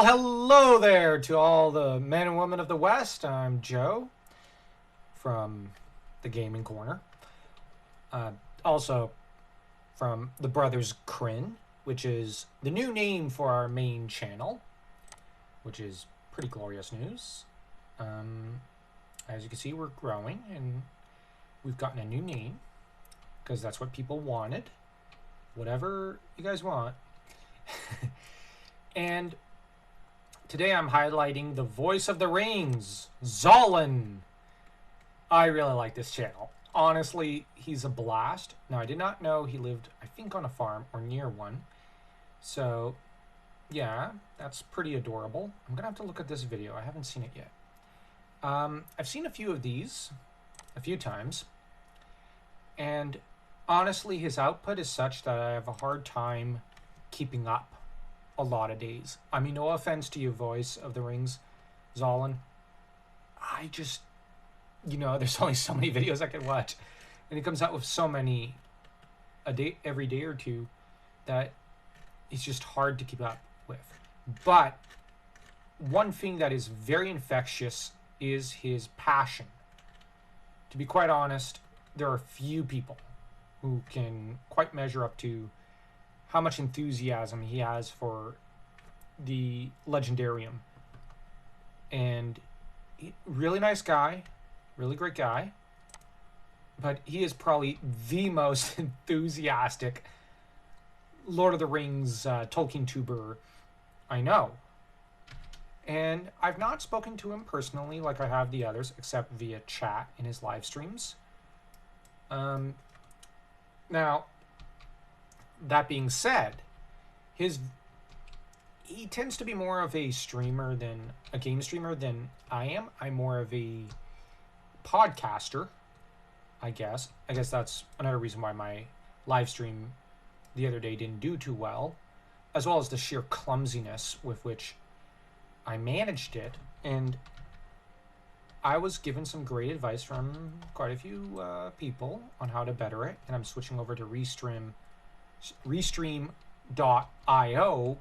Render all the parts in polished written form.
Well, hello there to all the men and women of the West. I'm Joe from the Gaming Corner. Uh, also from the Brothers Crin, which is the new name for our main channel, which is pretty glorious news. As you can see, we're growing and we've gotten a new name because that's what people wanted. Whatever you guys want. And today I'm highlighting the voice of the rings, Zolan. I really like this channel. Honestly, he's a blast. Now, I did not know he lived, I think, on a farm or near one. So, yeah, that's pretty adorable. I'm going to have to look at this video. I haven't seen it yet. I've seen a few of these a few times. And honestly, his output is such that I have a hard time keeping up a lot of days. I mean, no offense to your voice of the rings, Zolan. I just, there's only so many videos I can watch. And he comes out with so many a day, every day or two, that it's just hard to keep up with. But one thing that is very infectious is his passion. To be quite honest, there are few people who can quite measure up to how much enthusiasm he has for the Legendarium. And really nice guy, really great guy, but he is probably the most enthusiastic Lord of the Rings Tolkien tuber I know. And I've not spoken to him personally like I have the others, except via chat in his live streams. Now, that being said, he tends to be more of a streamer than a game streamer than I am. I'm more of a podcaster, I guess. I guess that's another reason why my live stream the other day didn't do too well, as well as the sheer clumsiness with which I managed it. And I was given some great advice from quite a few people on how to better it, and I'm switching over to Restream.io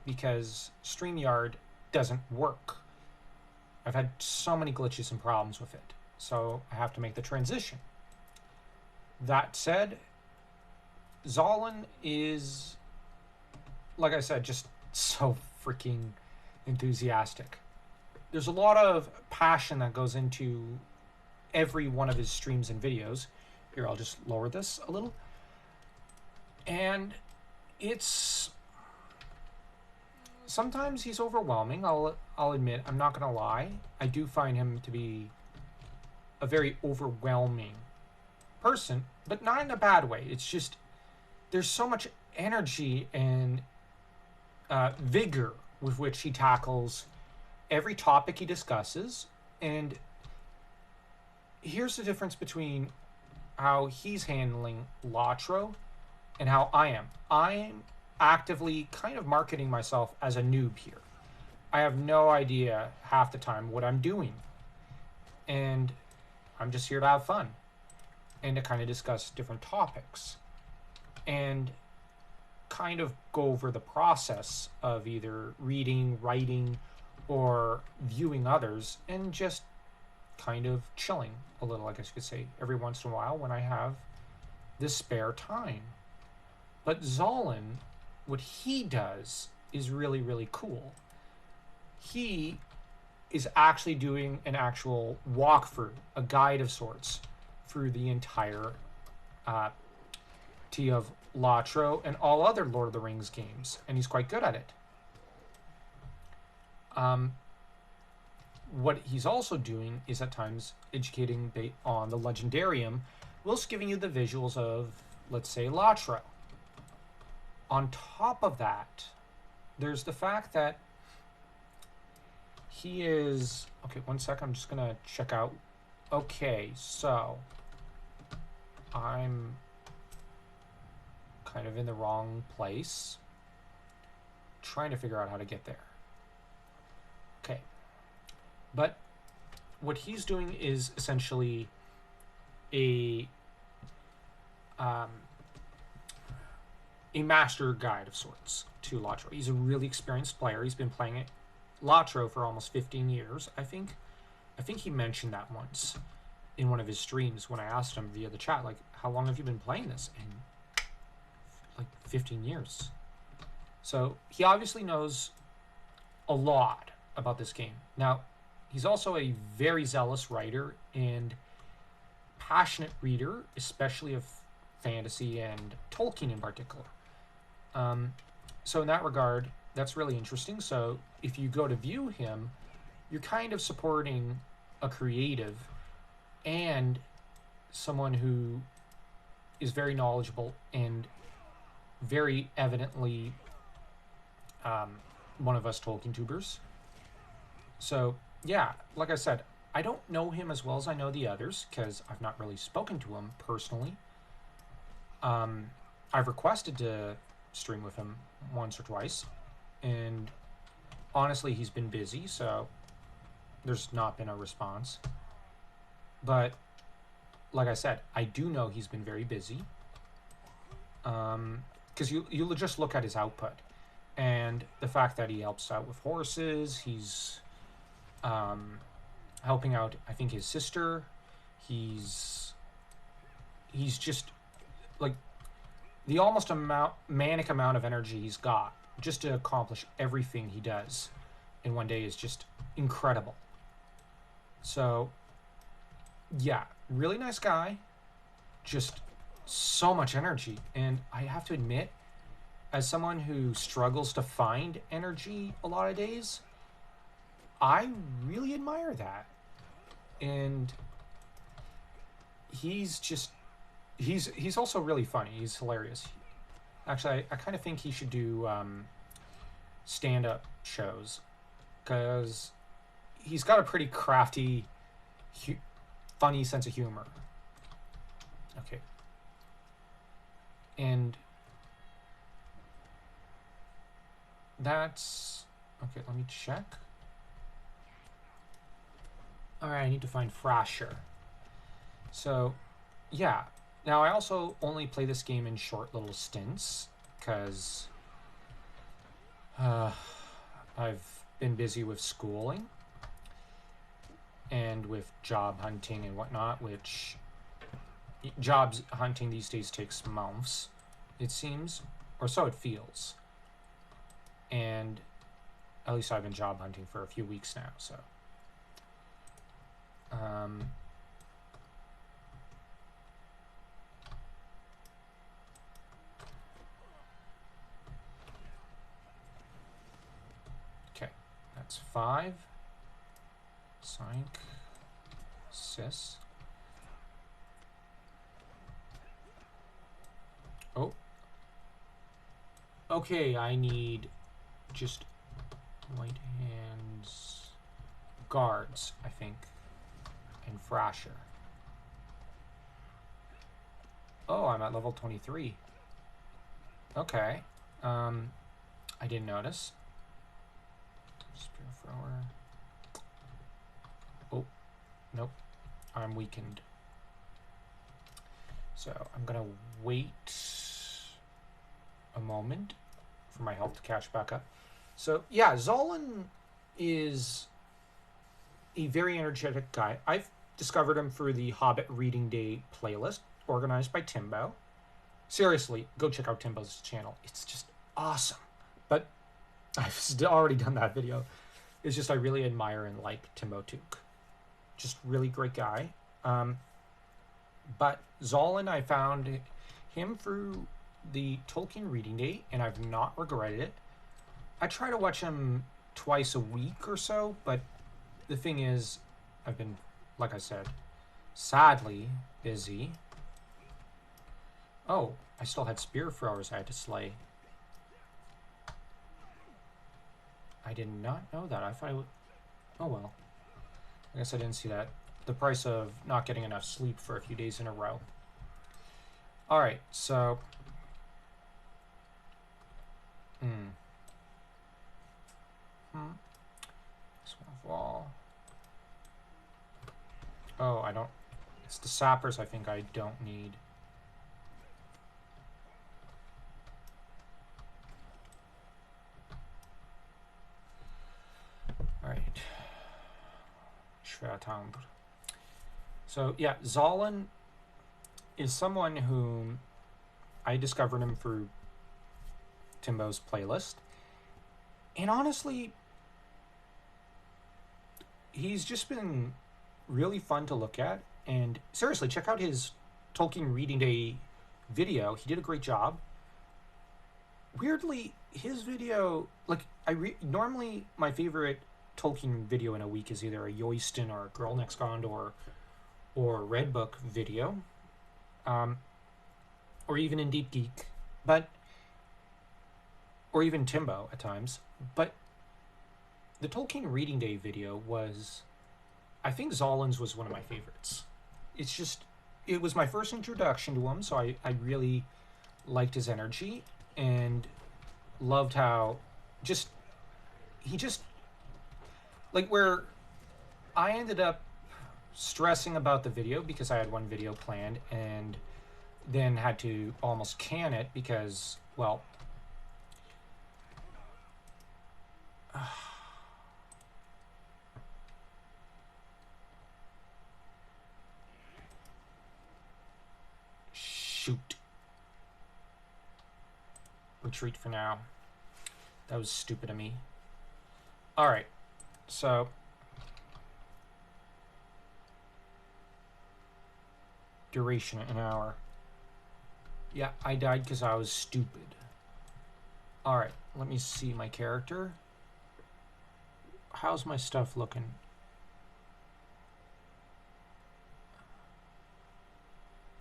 because StreamYard doesn't work. I've had so many glitches and problems with it, so I have to make the transition. That said, Zolan is, like I said, just so freaking enthusiastic. There's a lot of passion that goes into every one of his streams and videos. Here, I'll just lower this a little. And it's sometimes he's overwhelming. I'll admit, I'm not gonna lie. I do find him to be a very overwhelming person, but not in a bad way. It's just there's so much energy and vigor with which he tackles every topic he discusses. And here's the difference between how he's handling Lotro and how I am. I'm actively kind of marketing myself as a noob here. I have no idea half the time what I'm doing. And I'm just here to have fun and to kind of discuss different topics and kind of go over the process of either reading, writing, or viewing others, and just kind of chilling a little, I guess you could say, every once in a while when I have this spare time. But Zolan, what he does is really, really cool. He is actually doing an actual walkthrough, a guide of sorts, through the entire T of Lotro and all other Lord of the Rings games, and he's quite good at it. What he's also doing is at times educating on the Legendarium, whilst giving you the visuals of, let's say, Lotro. On top of that, there's the fact that he is... Okay, one second, I'm just going to check out. Okay, so I'm kind of in the wrong place. Trying to figure out how to get there. Okay. But what he's doing is essentially a master guide of sorts to Lotro. He's a really experienced player. He's been playing it Lotro for almost 15 years. I think he mentioned that once in one of his streams when I asked him via the chat, like, how long have you been playing this? And like 15 years. So he obviously knows a lot about this game. Now, he's also a very zealous writer and passionate reader, especially of fantasy and Tolkien in particular. So in that regard, that's really interesting. So if you go to view him, you're kind of supporting a creative and someone who is very knowledgeable and very evidently one of us Tolkien tubers. So yeah, like I said, I don't know him as well as I know the others because I've not really spoken to him personally. I've requested to stream with him once or twice, and honestly, he's been busy, so there's not been a response. But like I said, I do know he's been very busy. Because you'll just look at his output, and the fact that he helps out with horses, he's helping out, I think, his sister. He's just like the almost manic amount of energy he's got just to accomplish everything he does in one day is just incredible. So yeah, really nice guy, just so much energy. And I have to admit, as someone who struggles to find energy a lot of days, I really admire that. And he's also really funny. He's hilarious. Actually, I kind of think he should do stand-up shows because he's got a pretty crafty, funny sense of humor. Okay. And that's okay. Let me check. All right, I need to find Frasher. So yeah, now I also only play this game in short little stints because I've been busy with schooling and with job hunting and whatnot, which jobs hunting these days takes months, it seems, or so it feels. And at least I've been job hunting for a few weeks now, so okay, that's 5. Sync sys. Oh, okay, I need just white hands guards, I think, and Frasher. Oh, I'm at level 23. Okay. I didn't notice. Spear thrower. Oh, nope. I'm weakened. So I'm gonna wait a moment for my health to catch back up. So yeah, Zolan is a very energetic guy. I've discovered him through the Hobbit Reading Day playlist organized by Timbo. Seriously, go check out Timbo's channel. It's just awesome. But I've already done that video. It's just I really admire and like Timbo Took. Just really great guy. But Zolan, I found him through the Tolkien Reading Day, and I've not regretted it. I try to watch him twice a week or so, but the thing is, I've been, like I said, sadly busy. Oh, I still had spear throwers I had to slay. I did not know that. I thought I would... Oh well. I guess I didn't see that. The price of not getting enough sleep for a few days in a row. Alright, so... Swamp wall. Oh, I don't... It's the sappers I think I don't need. je vais attendre. So yeah, Zolan is someone whom I discovered him through Timbo's playlist. And honestly, he's just been really fun to look at. And seriously, check out his Tolkien Reading Day video. He did a great job. Weirdly, his video, like, normally my favorite Tolkien video in a week is either a Yoyston or a Girl Next Gondor or Redbook video, or even in Deep Geek, or even Timbo at times. But the Tolkien Reading Day video was, I think Zolan's was one of my favorites. It's just, it was my first introduction to him, so I really liked his energy and loved how he just, like, where I ended up stressing about the video because I had one video planned and then had to almost can it because, well, shoot. Retreat for now. That was stupid of me. Alright, so duration an hour. Yeah, I died because I was stupid. Alright, let me see my character. How's my stuff looking?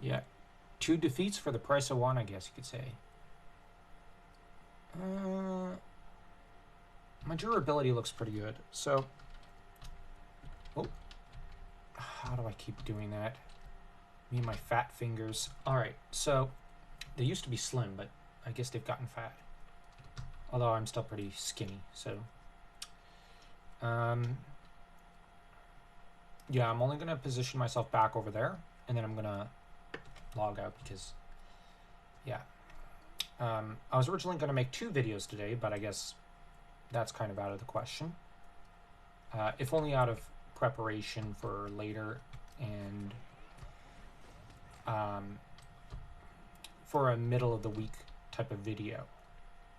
Yeah, 2 defeats for the price of 1, I guess you could say. My durability looks pretty good. So, oh, how do I keep doing that? Me and my fat fingers. All right, so they used to be slim, but I guess they've gotten fat. Although I'm still pretty skinny, so. Yeah, I'm only gonna position myself back over there, and then I'm gonna log out because, yeah. I was originally gonna make 2 videos today, but I guess that's kind of out of the question. If only out of preparation for later and for a middle of the week type of video,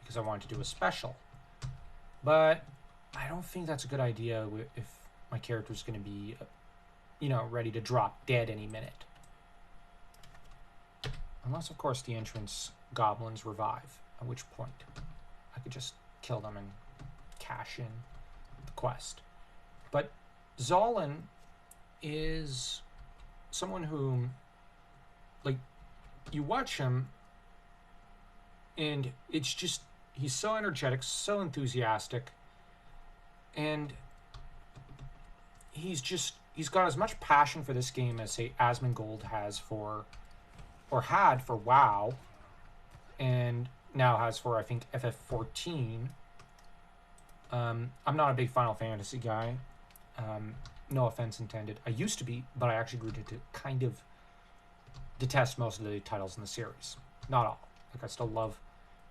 because I wanted to do a special. But I don't think that's a good idea if my character's going to be, you know, ready to drop dead any minute. Unless, of course, the entrance goblins revive, at which point I could just kill them and cash in the quest. But Zolan is someone whom, like, you watch him and it's just, he's so energetic, so enthusiastic, and he's got as much passion for this game as, say, Asmongold has for, or had for WoW, and now has for, I think, FF14. I'm not a big Final Fantasy guy. No offense intended. I used to be, but I actually grew to kind of detest most of the titles in the series. Not all. Like, I still love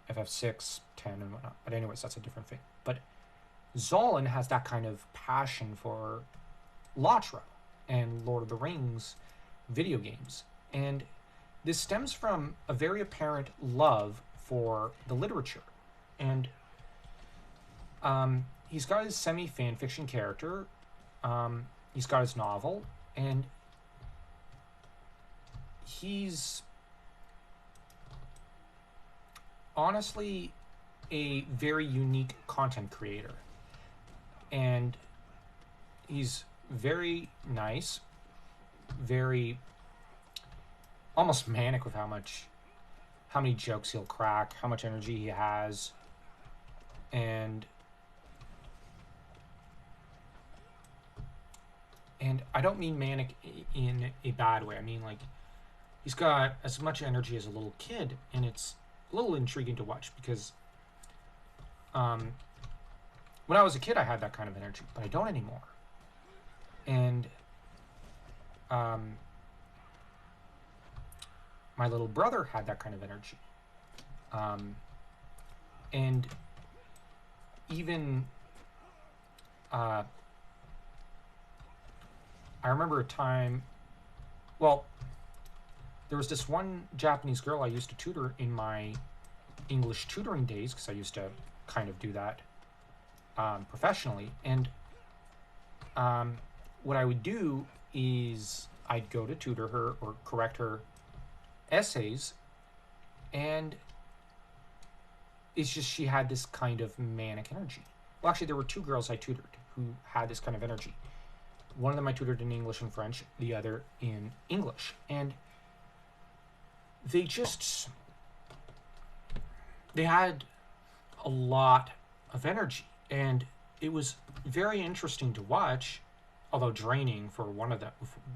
FF6, 10, and whatnot. But anyways, that's a different thing. But Zolan has that kind of passion for Lotro and Lord of the Rings video games. And this stems from a very apparent love for the literature. And he's got his semi-fanfiction character. He's got his novel. And he's honestly a very unique content creator. And he's very nice, very almost manic with how many jokes he'll crack, how much energy he has, and I don't mean manic in a bad way. I mean, like, he's got as much energy as a little kid, and it's a little intriguing to watch because when I was a kid, I had that kind of energy, but I don't anymore. And my little brother had that kind of energy. And even I remember a time, well, there was this one Japanese girl I used to tutor in my English tutoring days, because I used to kind of do that professionally. And what I would do is I'd go to tutor her or correct her essays, and it's just she had this kind of manic energy. Well, actually, there were two girls I tutored who had this kind of energy. One of them I tutored in English and French, the other in English. And they just, they had a lot of energy. And it was very interesting to watch, although draining for one of them.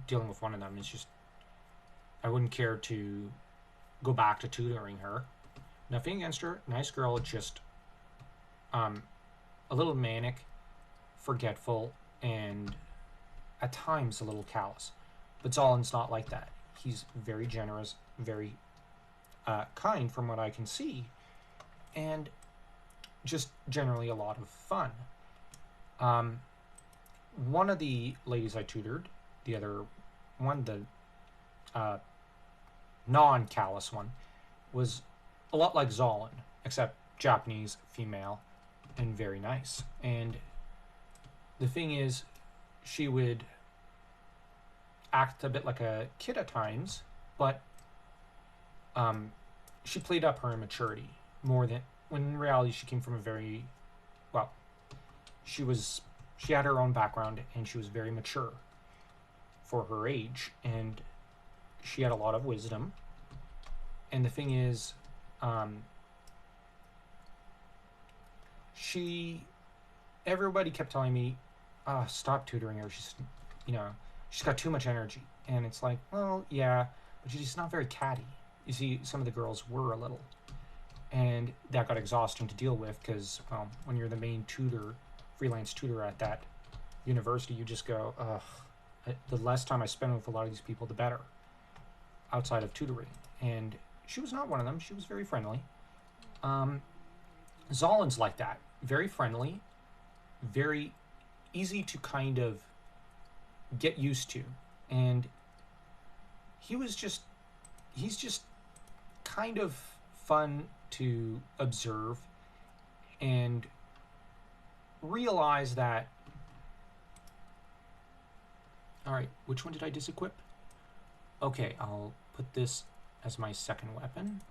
Dealing with one of them is just, I wouldn't care to go back to tutoring her. Nothing against her, nice girl, just a little manic, forgetful, and at times a little callous. But Zolan's not like that. He's very generous, very kind from what I can see, and just generally a lot of fun. One of the ladies I tutored, the other one, the non-callous one, was a lot like Zolan, except Japanese, female, and very nice. And the thing is, she would act a bit like a kid at times, but she played up her immaturity more than, when in reality she came from a very, well, she had her own background, and she was very mature for her age, and she had a lot of wisdom. And the thing is, everybody kept telling me, stop tutoring her. She's got too much energy. And it's like, well, yeah, but she's not very catty. You see, some of the girls were a little. And that got exhausting to deal with because, well, when you're the main tutor, freelance tutor at that university, you just go, ugh, the less time I spend with a lot of these people, the better, outside of tutoring. And she was not one of them. She was very friendly. Zolan's like that. Very friendly, very easy to kind of get used to. And he's just kind of fun to observe and realize that, all right, which one did I disequip? Okay, I'll put this as my second weapon.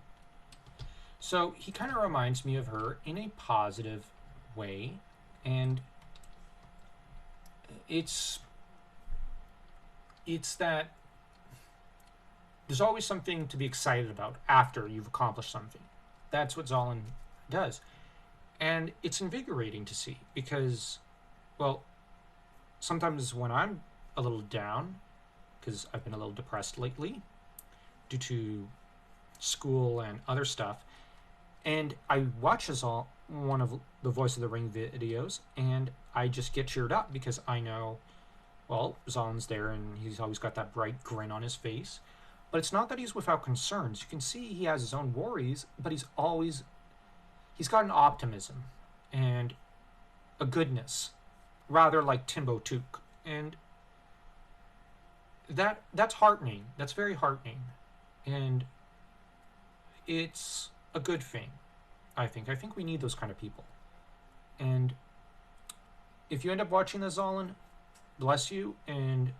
So he kind of reminds me of her in a positive way, and it's that there's always something to be excited about after you've accomplished something. That's what Zolan does. And it's invigorating to see because, well, sometimes when I'm a little down, because I've been a little depressed lately due to school and other stuff, and I watch one of the Voice of the Ring videos, and I just get cheered up because I know, well, Zolan's there and he's always got that bright grin on his face. But it's not that he's without concerns. You can see he has his own worries, but he's got an optimism and a goodness, rather like Timbo Took. And that's heartening. That's very heartening. And it's a good thing, I think. I think we need those kind of people. And if you end up watching this, Zolan, bless you. And,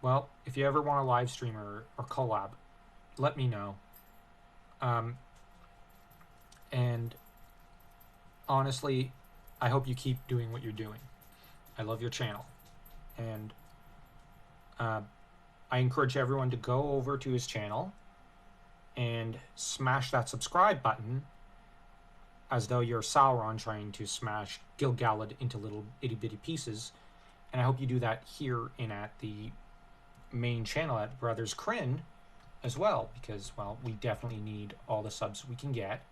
well, if you ever want a live stream or collab, let me know. And honestly, I hope you keep doing what you're doing. I love your channel. And I encourage everyone to go over to his channel and smash that subscribe button as though you're Sauron trying to smash Gil-galad into little itty-bitty pieces. And I hope you do that here and at the main channel at Brothers Kryn as well, because, well, we definitely need all the subs we can get.